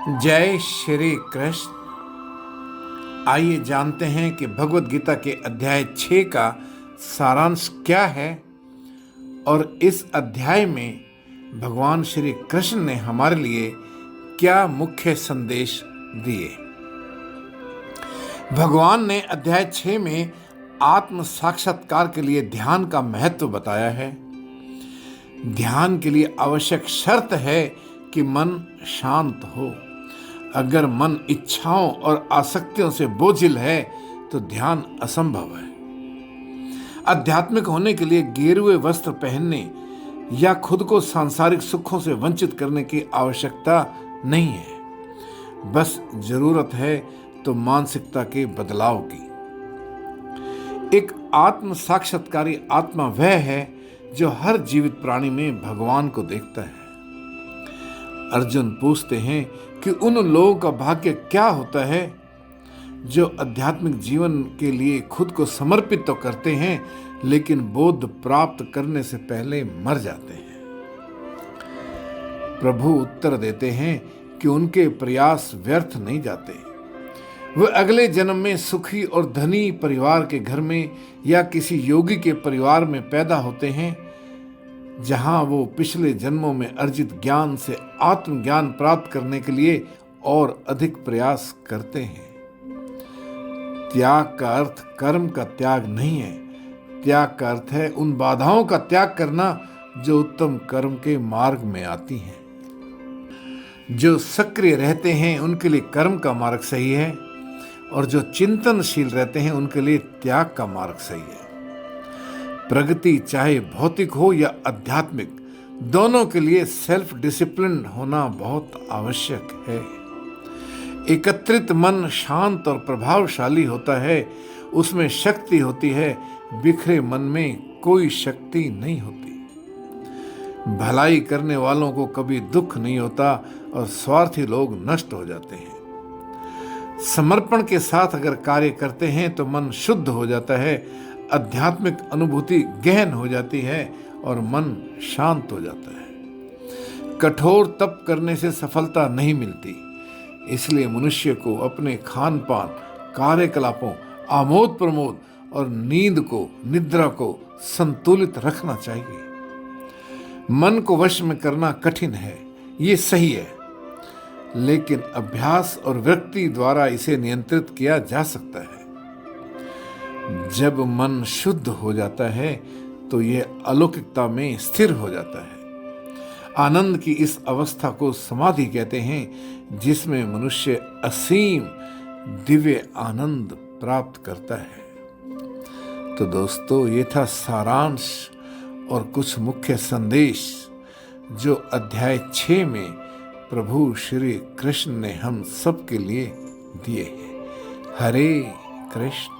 जय श्री कृष्ण। आइए जानते हैं कि भगवत गीता के अध्याय 6 का सारांश क्या है और इस अध्याय में भगवान श्री कृष्ण ने हमारे लिए क्या मुख्य संदेश दिए। भगवान ने अध्याय 6 में आत्म साक्षात्कार के लिए ध्यान का महत्व बताया है। ध्यान के लिए आवश्यक शर्त है कि मन शांत हो। अगर मन इच्छाओं और आसक्तियों से बोझिल है तो ध्यान असंभव है। आध्यात्मिक होने के लिए गेरुए वस्त्र पहनने या खुद को सांसारिक सुखों से वंचित करने की आवश्यकता नहीं है। बस जरूरत है तो मानसिकता के बदलाव की। एक आत्म साक्षात्कारी आत्मा वह है जो हर जीवित प्राणी में भगवान को देखता है। अर्जुन पूछते हैं कि उन लोगों का भाग्य क्या होता है जो आध्यात्मिक जीवन के लिए खुद को समर्पित तो करते हैं लेकिन बोध प्राप्त करने से पहले मर जाते हैं। प्रभु उत्तर देते हैं कि उनके प्रयास व्यर्थ नहीं जाते। वे अगले जन्म में सुखी और धनी परिवार के घर में या किसी योगी के परिवार में पैदा होते हैं जहां वो पिछले जन्मों में अर्जित ज्ञान से आत्मज्ञान प्राप्त करने के लिए और अधिक प्रयास करते हैं। त्याग का अर्थ कर्म का त्याग नहीं है। त्याग का अर्थ है उन बाधाओं का त्याग करना जो उत्तम कर्म के मार्ग में आती हैं। जो सक्रिय रहते हैं उनके लिए कर्म का मार्ग सही है और जो चिंतनशील रहते हैं उनके लिए त्याग का मार्ग सही है। प्रगति चाहे भौतिक हो या आध्यात्मिक, दोनों के लिए सेल्फ डिसिप्लिन होना बहुत आवश्यक है। एकत्रित मन शांत और प्रभावशाली होता है, उसमें शक्ति होती है। बिखरे मन में कोई शक्ति नहीं होती। भलाई करने वालों को कभी दुख नहीं होता और स्वार्थी लोग नष्ट हो जाते हैं। समर्पण के साथ अगर कार्य करते हैं तो मन शुद्ध हो जाता है, आध्यात्मिक अनुभूति गहन हो जाती है और मन शांत हो जाता है। कठोर तप करने से सफलता नहीं मिलती, इसलिए मनुष्य को अपने खान पान, कार्यकलापों, आमोद प्रमोद और निद्रा को संतुलित रखना चाहिए। मन को वश में करना कठिन है, ये सही है, लेकिन अभ्यास और वृत्ति द्वारा इसे नियंत्रित किया जा सकता है। जब मन शुद्ध हो जाता है तो यह अलौकिकता में स्थिर हो जाता है। आनंद की इस अवस्था को समाधि कहते हैं, जिसमें मनुष्य असीम दिव्य आनंद प्राप्त करता है। तो दोस्तों, ये था सारांश और कुछ मुख्य संदेश जो अध्याय 6 में प्रभु श्री कृष्ण ने हम सब के लिए दिए हैं। हरे कृष्ण।